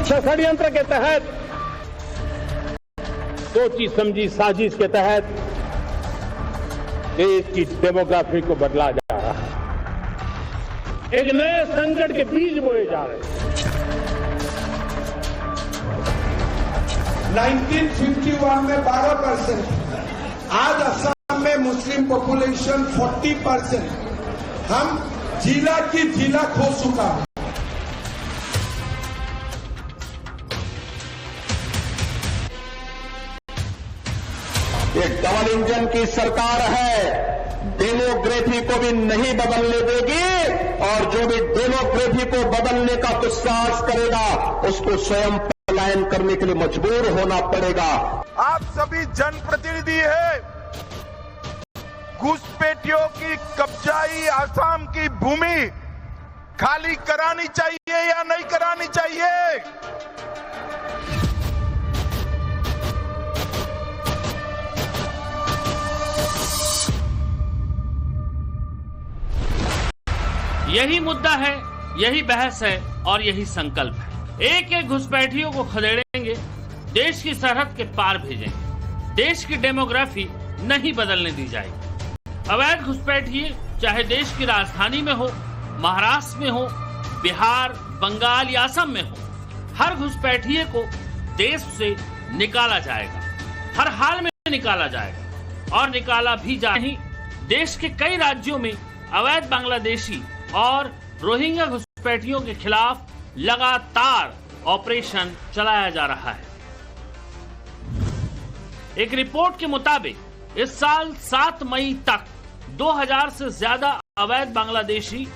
षड्यंत्र के तहत, सोची समझी साजिश के तहत देश की डेमोग्राफी को बदला जा रहा है। एक नए संकट के बीज बोए जा रहे हैं। 1951 में 12%, आज असम में मुस्लिम पॉपुलेशन 40%, हम जिला की जिला खो चुका है। एक डबल इंजन की सरकार है, डेमोग्राफी को भी नहीं बदलने देगी और जो भी डेमोग्राफी को बदलने का दुस्साहस करेगा उसको स्वयं पलायन करने के लिए मजबूर होना पड़ेगा। आप सभी जनप्रतिनिधि हैं, घुसपैठियों की कब्जाई आसाम की भूमि खाली करानी चाहिए या नहीं करानी चाहिए? यही मुद्दा है, यही बहस है और यही संकल्प है। एक एक घुसपैठियों को खदेड़ेंगे, देश की सरहद के पार भेजेंगे। देश की डेमोग्राफी नहीं बदलने दी जाएगी। अवैध घुसपैठिए चाहे देश की राजधानी में हो, महाराष्ट्र में हो, बिहार, बंगाल या असम में हो, हर घुसपैठिए को देश से निकाला जाएगा। हर हाल में निकाला जाएगा और निकाला भी जाएगा। देश के कई राज्यों में अवैध बांग्लादेशी और रोहिंग्या घुसपैठियों के खिलाफ लगातार ऑपरेशन चलाया जा रहा है। एक रिपोर्ट के मुताबिक इस साल 7 मई तक 2000 से ज्यादा अवैध बांग्लादेशी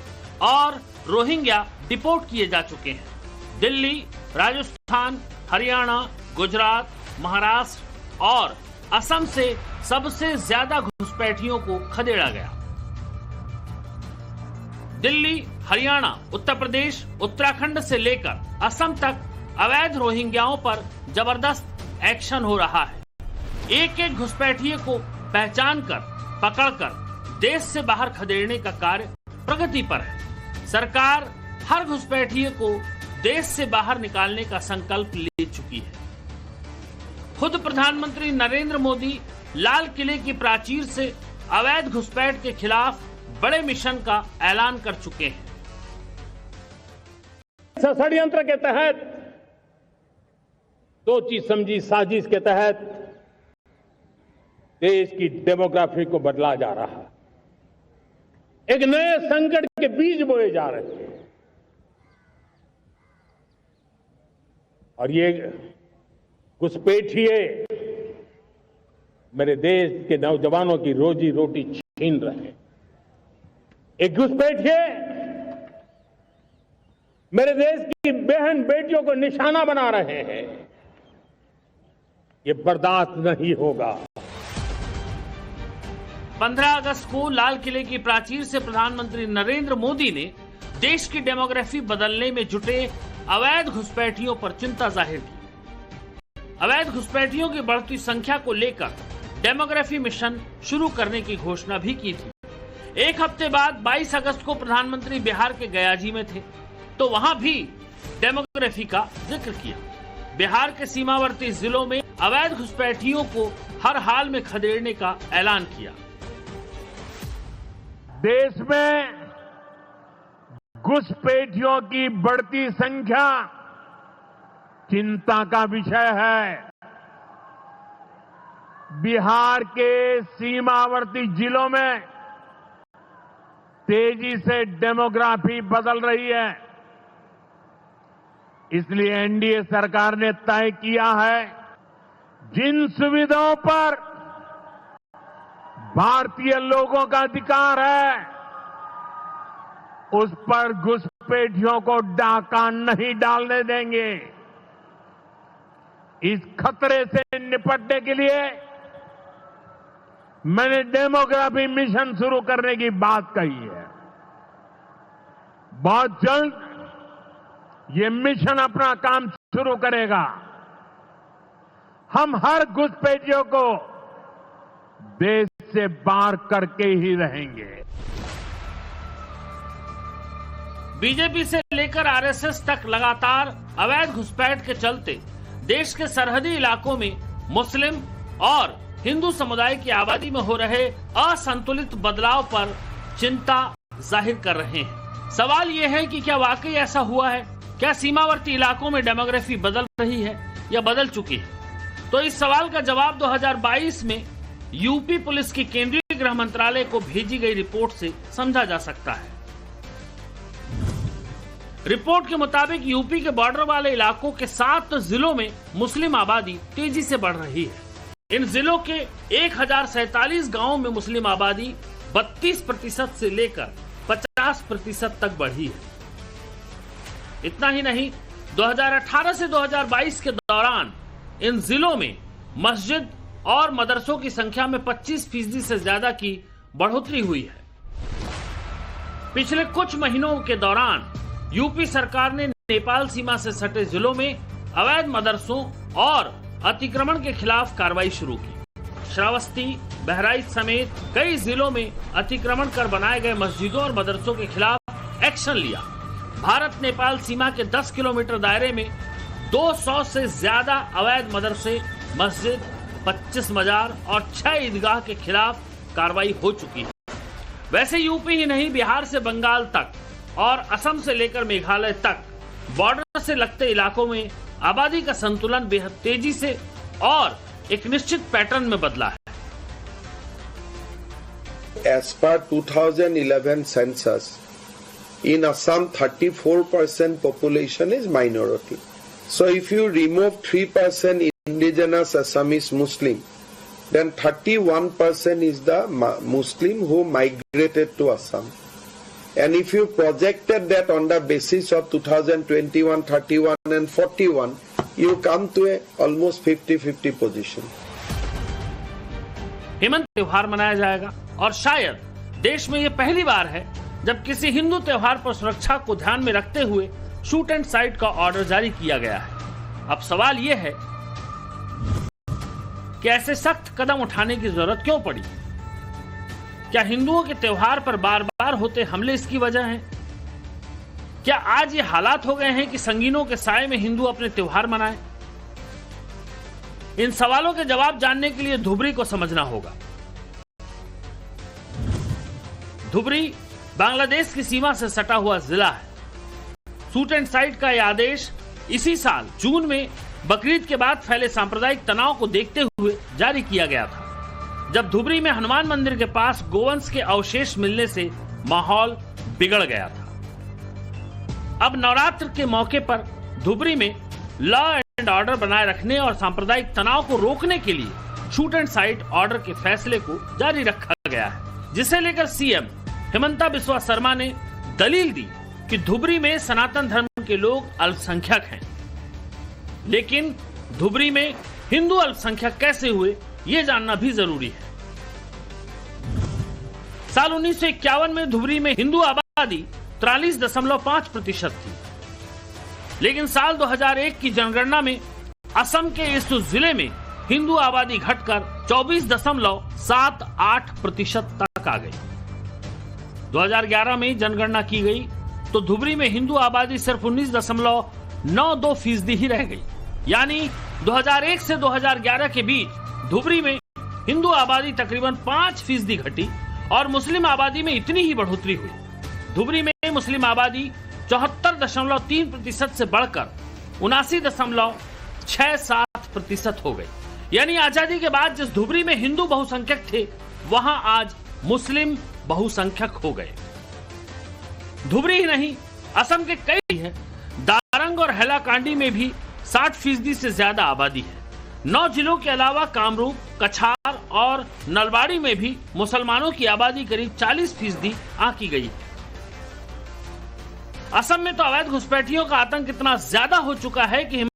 और रोहिंग्या डिपोर्ट किए जा चुके हैं। दिल्ली, राजस्थान, हरियाणा, गुजरात, महाराष्ट्र और असम से सबसे ज्यादा घुसपैठियों को खदेड़ा गया। दिल्ली, हरियाणा, उत्तर प्रदेश, उत्तराखंड से लेकर असम तक अवैध रोहिंग्याओं पर जबरदस्त एक्शन हो रहा है। एक एक घुसपैठिए को पहचान कर, पकड़कर देश से बाहर खदेड़ने का कार्य प्रगति पर है। सरकार हर घुसपैठिए को देश से बाहर निकालने का संकल्प ले चुकी है। खुद प्रधानमंत्री नरेंद्र मोदी लाल किले की प्राचीर से अवैध घुसपैठ के खिलाफ बड़े मिशन का ऐलान कर चुके हैं। षड्यंत्र के तहत, सोची समझी साजिश के तहत देश की डेमोग्राफी को बदला जा रहा है। एक नए संकट के बीज बोए जा रहे हैं और ये घुसपैठिए मेरे देश के नौजवानों की रोजी रोटी छीन रहे हैं। एक घुसपैठिए मेरे देश की बहन बेटियों को निशाना बना रहे हैं। ये बर्दाश्त नहीं होगा। 15 अगस्त को लाल किले की प्राचीर से प्रधानमंत्री नरेंद्र मोदी ने देश की डेमोग्राफी बदलने में जुटे अवैध घुसपैठियों पर चिंता जाहिर की। अवैध घुसपैठियों की बढ़ती संख्या को लेकर डेमोग्राफी मिशन शुरू करने की घोषणा भी की थी। एक हफ्ते बाद 22 अगस्त को प्रधानमंत्री बिहार के गयाजी में थे तो वहां भी डेमोग्राफी का जिक्र किया। बिहार के सीमावर्ती जिलों में अवैध घुसपैठियों को हर हाल में खदेड़ने का ऐलान किया। देश में घुसपैठियों की बढ़ती संख्या चिंता का विषय है। बिहार के सीमावर्ती जिलों में तेजी से डेमोग्राफी बदल रही है। इसलिए एनडीए सरकार ने तय किया है, जिन सुविधाओं पर भारतीय लोगों का अधिकार है उस पर घुसपैठियों को डाका नहीं डालने देंगे। इस खतरे से निपटने के लिए मैंने डेमोग्राफी मिशन शुरू करने की बात कही है। बहुत जल्द ये मिशन अपना काम शुरू करेगा। हम हर घुसपैठियों को देश से बाहर करके ही रहेंगे। बीजेपी से लेकर आरएसएस तक लगातार अवैध घुसपैठ के चलते देश के सरहदी इलाकों में मुस्लिम और हिंदू समुदाय की आबादी में हो रहे असंतुलित बदलाव पर चिंता जाहिर कर रहे हैं। सवाल ये है कि क्या वाकई ऐसा हुआ है? क्या सीमावर्ती इलाकों में डेमोग्राफी बदल रही है या बदल चुकी है? तो इस सवाल का जवाब 2022 में यूपी पुलिस की केंद्रीय गृह मंत्रालय को भेजी गई रिपोर्ट से समझा जा सकता है। रिपोर्ट के मुताबिक यूपी के बॉर्डर वाले इलाकों के 7 जिलों में मुस्लिम आबादी तेजी से बढ़ रही है। इन जिलों के 1047 गांवों में मुस्लिम आबादी 32% से लेकर 50% तक बढ़ी है। इतना ही नहीं, 2018 से 2022 के दौरान इन जिलों में मस्जिद और मदरसों की संख्या में 25% से ज्यादा की बढ़ोतरी हुई है। पिछले कुछ महीनों के दौरान यूपी सरकार ने नेपाल सीमा से सटे जिलों में अवैध मदरसों और अतिक्रमण के खिलाफ कार्रवाई शुरू की। श्रावस्ती, बहराइच समेत कई जिलों में अतिक्रमण कर बनाए गए मस्जिदों और मदरसों के खिलाफ एक्शन लिया। भारत नेपाल सीमा के 10 किलोमीटर दायरे में 200 से ज्यादा अवैध मदरसे, मस्जिद, 25 मजार और 6 ईदगाह के खिलाफ कार्रवाई हो चुकी है। वैसे यूपी ही नहीं, बिहार से बंगाल तक और असम से लेकर मेघालय तक बॉर्डर से लगते इलाकों में आबादी का संतुलन बेहद तेजी से और एक निश्चित पैटर्न में बदला है। As per 2011 census, in Assam 34% population is minority. So if you remove 3% indigenous Assamese Muslim, then 31% is the Muslim who migrated to Assam. And if you projected that on the basis of 2021, 31 and 41, you come to a almost 50-50 position. Hemant त्योहार मनाया जाएगा और शायद देश में यह पहली बार है जब किसी हिंदू त्योहार पर सुरक्षा को ध्यान में रखते हुए शूट एंड साइट का ऑर्डर जारी किया गया है। अब सवाल यह है कि ऐसे सख्त कदम उठाने की जरूरत क्यों पड़ी? क्या हिंदुओं के त्योहार पर बार बार होते हमले इसकी वजह है? क्या आज ये हालात हो गए हैं कि संगीनों के साए में हिंदू अपने त्योहार मनाएं? इन सवालों के जवाब जानने के लिए धुबरी को समझना होगा। धुबरी बांग्लादेश की सीमा से सटा हुआ जिला है। शूट एंड साइट का यह आदेश इसी साल जून में बकरीद के बाद फैले सांप्रदायिक तनाव को देखते हुए जारी किया गया था, जब धुबरी में हनुमान मंदिर के पास गोवंश के अवशेष मिलने से माहौल बिगड़ गया था। अब नवरात्र के मौके पर धुबरी में लॉ एंड ऑर्डर बनाए रखने और सांप्रदायिक तनाव को रोकने के लिए शूट एंड साइट ऑर्डर के फैसले को जारी रखा गया है, जिसे लेकर सीएम हेमंता बिस्वा शर्मा ने दलील दी कि धुबरी में सनातन धर्म के लोग अल्पसंख्यक हैं, लेकिन धुबरी में हिंदू अल्पसंख्यक कैसे हुए ये जानना भी जरूरी है। साल 1951 में धुबरी में हिंदू आबादी 43.5% थी, लेकिन साल 2001 की जनगणना में असम के इस जिले में हिंदू आबादी घटकर 24.78% तक आ गई। 2011 में जनगणना की गई तो धुबरी में हिंदू आबादी सिर्फ 19.92% ही रह गई। यानी 2001 से 2011 के बीच धुबरी में हिंदू आबादी तकरीबन 5% घटी और मुस्लिम आबादी में इतनी ही बढ़ोतरी हुई। धुबरी में मुस्लिम आबादी 74.3% से बढ़कर 79.67% हो गई। यानी आजादी के बाद जिस धुबरी में हिंदू बहुसंख्यक थे, वहां आज मुस्लिम बहुसंख्यक हो गए। धुबरी ही नहीं, असम के कई है, दारंग और हैलाकांडी में भी 60% से ज्यादा आबादी है। 9 जिलों के अलावा कामरूप, कछार और नलबाड़ी में भी मुसलमानों की आबादी करीब 40% आंकी गई है। असम में तो अवैध घुसपैठियों का आतंक इतना ज्यादा हो चुका है कि